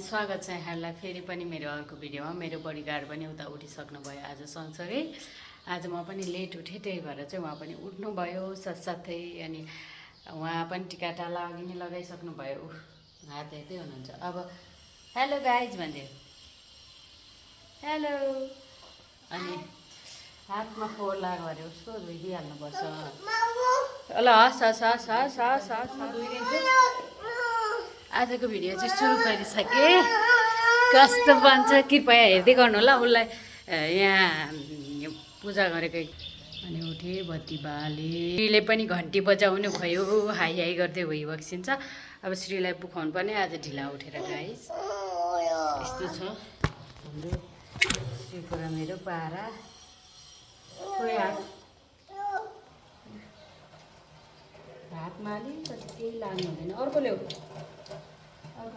स्वागत छ यहाँलाई फेरि पनि मेरो अर्को भिडियोमा। मेरो बडीगार्ड पनि उता उठिसक्नु भयो आज सँगसँगै। आज म पनि लेट उठेँ, त्यही भएर चाहिँ उहाँ पनि उठ्नुभयो साथसाथै। अनि उहाँ पनि टिकाटाला अघि नै लगाइसक्नु भयो। हात हेर्दै हुनुहुन्छ। अब हेलो गाइज भन्दै हेलो, अनि हातमा फोहोर लाग्यो अरे उसको धोइदिइहाल्नुपर्छ। ल हस् हस् हस् हस् हस् हस् म धोइदिन्छु। आजको भिडियो चाहिँ सुरु गरिसकेँ। कस्तो बन्छ कृपया हेर्दै गर्नु होला। उसलाई यहाँ पूजा गरेको अनि उठे, बत्ती बाले। श्रीले पनि घन्टी बजाउनु भयो, हाई हाई गर्दै भइबक्सिन्छ। अब श्रीलाई पुखाउनु पर्ने, आज ढिला उठेर गाइस। यस्तो छ हाम्रो श्रीको र मेरो पारा। खोइ हातमा अलिकति केही लाग्नु हुँदैन। अर्को ल्याऊ। अब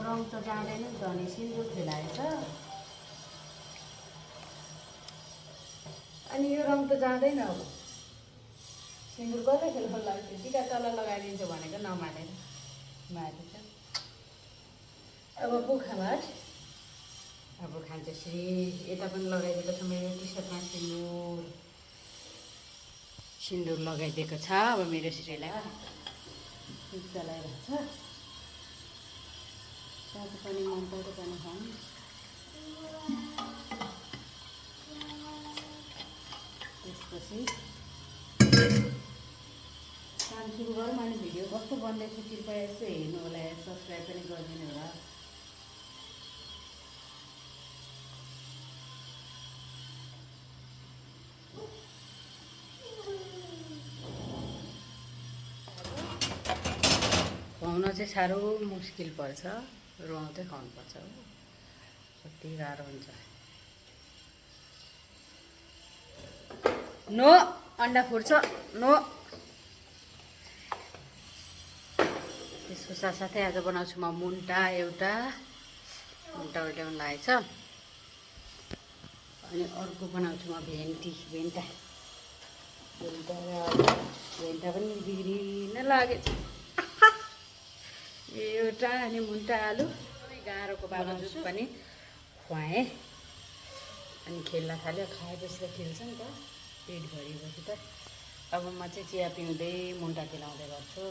रङ त जाँदैन नि त, अनि सिन्दुर खेलाएछ। अनि यो रङ त जाँदैन। अब सिन्दुर कसले खेल्नु लाग्थ्यो? टिका तल लगाइदिन्छ भनेको नमानेर मारेछ। अब पुखामार अब खान्छ श्री। यता पनि लगाइदिएको छ मेरो टी सर्टमा सिन्दुर। सिन्दुर लगाइदिएको छ। अब मेरो श्रीलाई चलाइरहेको छ। तातो पानी मन तातो पानी खानु। त्यसपछि काम सुरु गरौँ। अनि भिडियो कस्तो बन्दैछ कृपया यसो हेर्नु होला, सब्सक्राइब पनि गरिदिनु होला। खुवाउन चाहिँ साह्रो मुस्किल पर्छ, रुवाउँदै खुवाउनुपर्छ हो, कति गाह्रो हुन्छ। नो अन्डा फुट्छ नो। त्यसको साथसाथै आज बनाउँछु म मुन्टा। एउटा मुन्टा उल्ट्याउनु लागेको छ। अनि अर्को बनाउँछु म भेन्टा पनि बिग्रिन लागेछ। एउटा अनि मुन्टा आलु गाह्रोको बाबजुद पनि खुवाएँ। अनि खेल्न थाल्यो। खाएपछि त खेल्छ नि त, पेट भरिएपछि त। अब म चाहिँ चिया पिउँदै मुन्टा केलाउँदै गर्छु।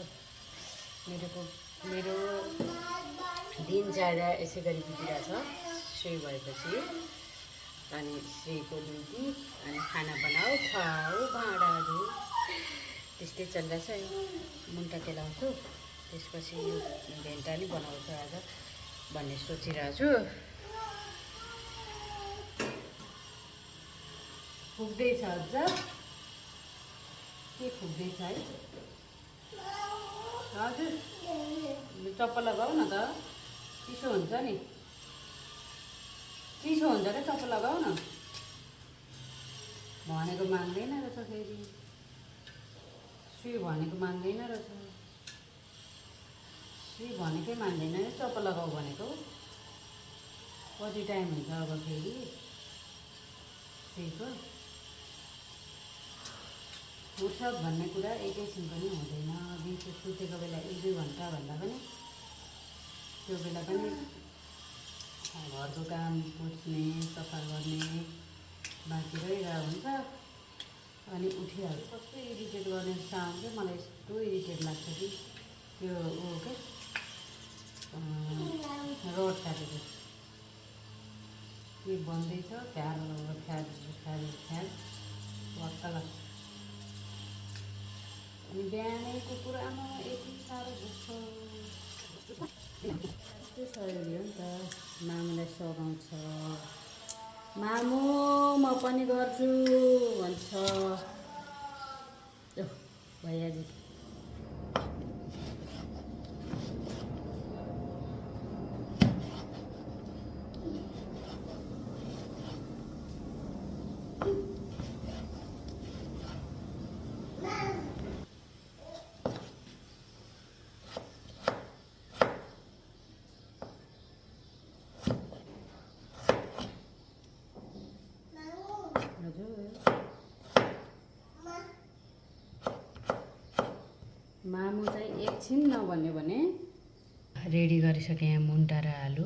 मेरो दिनचर्या यसै गरी बितिरहेछ। श्री भएपछि अनि श्रीको ड्युटी, अनि खाना बनाऊ, खुवाऊ, भाँडा धु, त्यस्तै चलिरहेछ। मुन्टा केलाउँछु, त्यसपछि यो भेन्टा नि बनाउँछु आज भन्ने सोचिरहेको छु। फुक्दैछ अझ के फुक्दैछ है? हजुर चप्पल लगाऊ न त, चिसो हुन्छ नि, चिसो हुन्छ क्या, चप्पल लगाऊ न। भनेको मान्दैन रहेछ फेरि। श्री भनेको मान्दैन रहेछ। श्री भनेकै मान्दैन है, चप्पल लगाऊ भनेको। कति टाइम हुन्छ अब फेरि श्रीको फुर्सद भन्ने कुरा एकैछिन पनि हुँदैन। दिउँसो सुतेको बेला 1-2 घन्टा भन्दा पनि त्यो बेला पनि घरको काम, पुछ्ने, सफा गर्ने बाँकी रहिरहेको हुन्छ। अनि उठिहाल्छ। कस्तो इरिटेट गर्ने साउन्ड चाहिँ मलाई यस्तो इरिटेट लाग्छ कि त्यो के रड काटेको के बन्दैछ, फ्यार वाक्क लाग्छ। अनि बिहानैको कुरामा यति साह्रो दुख्छ। यस्तै शरीर हो नि त। मामुलाई सघाउँछ, मामु म पनि गर्छु भन्छ भैयाजी। मामु चाहिँ एकछिन नभन्यो भने रेडी गरिसकेँ। यहाँ मुन्टा र आलु,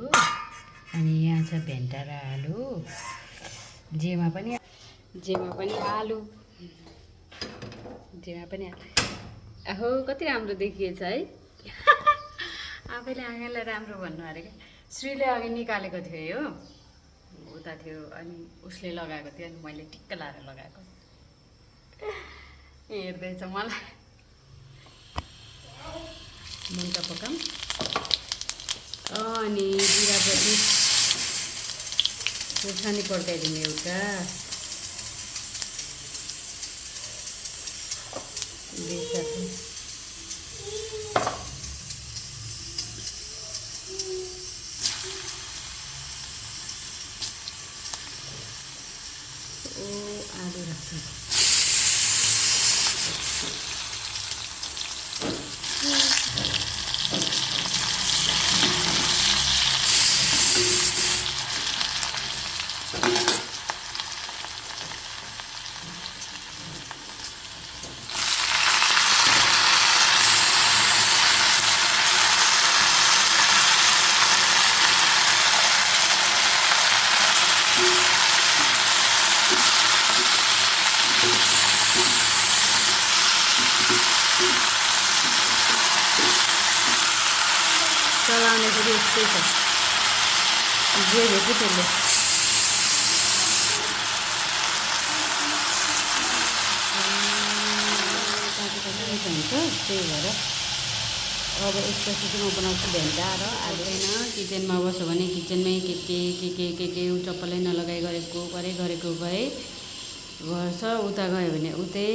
अनि यहाँ छ भेन्टा र आलु, जेमा पनि आलु, आहो कति राम्रो देखिएछ है। आफैले आँगनलाई राम्रो भन्नु अरे क्या। श्रीले अघि निकालेको थियो यो उता थियो, अनि उसले लगाएको थियो, अनि मैले टिक्क लाएर लगाएको। हेर्दैछ मलाई। मुन्टा पकाऊँ अनि जिरापछि खुर्सानी पड्काइदिने एउटा, आलु राख्छु। चलाउने फेरि यस्तै छ, जे भेट्यो त्यसले। हुन्छ त्यही भएर अब एकपछि चाहिँ म बनाउँछु भेन्टा र आलु। होइन किचनमा बस्यो भने किचनमै के चप्पलै नलगाइ गरेको भए गर्छ, उता गयो भने उतै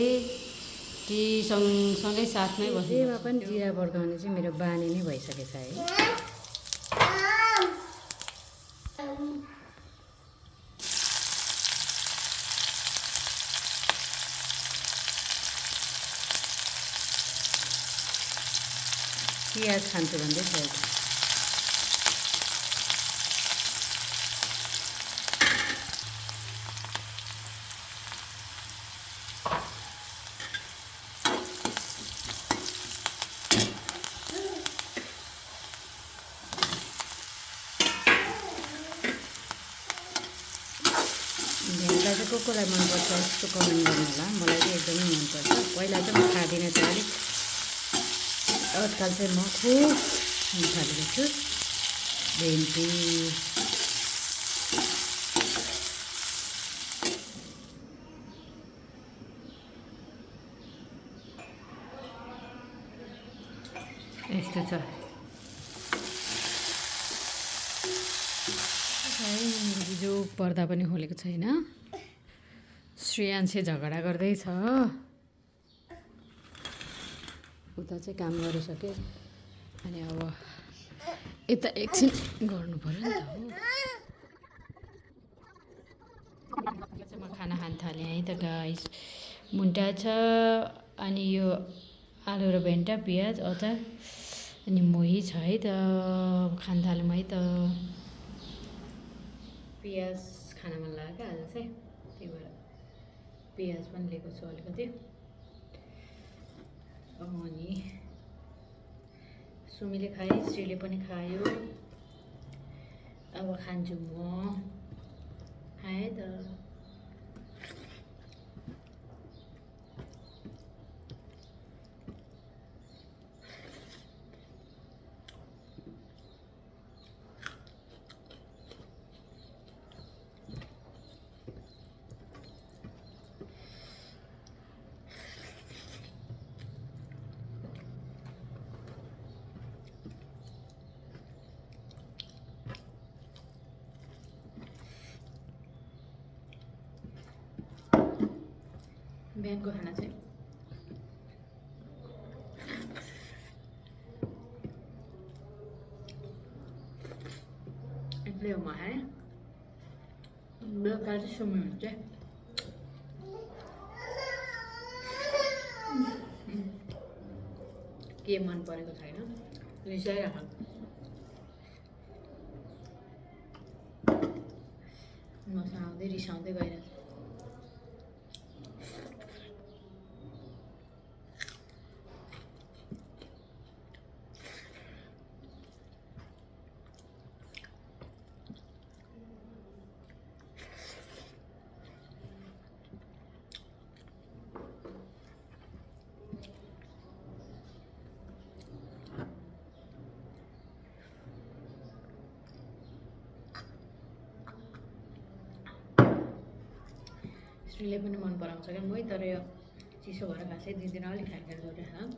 कि सँगसँगै साथमै बस्यो। जेमा पनि जिरा बड्काउने चाहिँ मेरो बानी नै भइसकेछ है। पियाज खान्छु भन्दै थियो। भेन्टा चाहिँ कसलाई मनपर्छ यस्तो कमेन्ट गर्नु होला। मलाई चाहिँ एकदमै मनपर्छ। पहिला चाहिँ म खाँदिनँ थिएँ, अलिक आजकल चाहिँ म खुब थालेको छु भेन्डी। यस्तो छ जो पर्दा पनि खोलेको छैन। श्रेयांशे झगडा गर्दैछ। उता चाहिँ काम गरिसके, अनि अब यता एकछिन गर्नु पर्यो नि त हो। म खाना खान थालेँ है त गाइस। मुन्टा छ, अनि यो आलु र भेन्टा, पियाज, अचार, अनि मोही छ है त। खान थाल्यौँ है त। पियाज खान मन लाग्यो क्या आज चाहिँ, त्यही भएर पियाज पनि लिएको छु अलिकति। अनि सुमीले खाए, श्रीले पनि खायो। अब खान्छु म, खाएँ त। बिहानको खाना चाहिँ एक्लै हो म खाएँ। बेलुका चाहिँ सुमी हुन्छ। के मन परेको छैन रिसाइराख मसँग आउँदै रिसाउँदै गइरहेको श्रीले पनि मन पराउँछ क्या मै तर यो चिसो भएर खासै दिँदैन अलिक ख्यालख्याल गरिरहेछ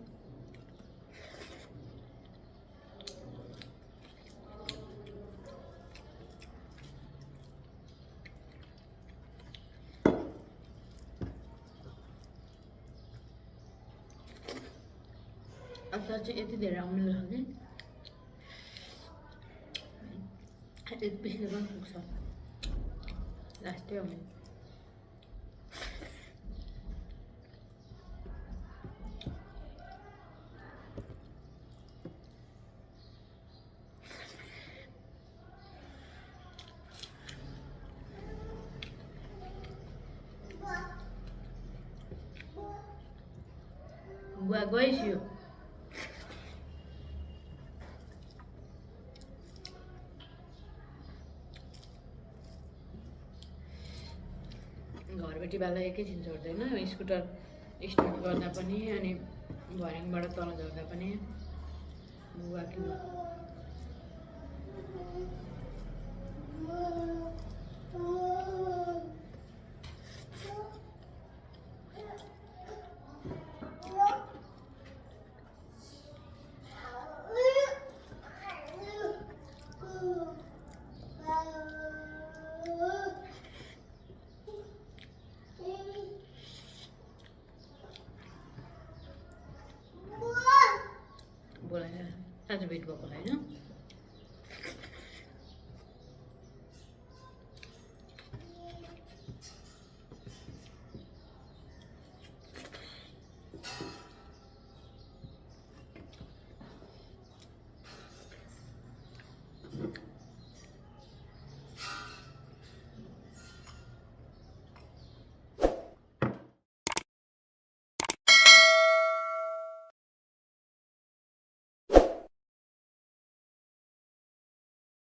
अचार चाहिँ यति धेरै अमिलो छ कि यति पिस्नु पनि पुग्छ लास्टै अमिलो बुवा गइस्यो घरबेटी बेला एकैछिन छोड्दैन स्कुटर स्टार्ट गर्दा पनि अनि भर्याङबाट तल झर्दा पनि बुवा कि बोलाएर आज भेट भएको होइन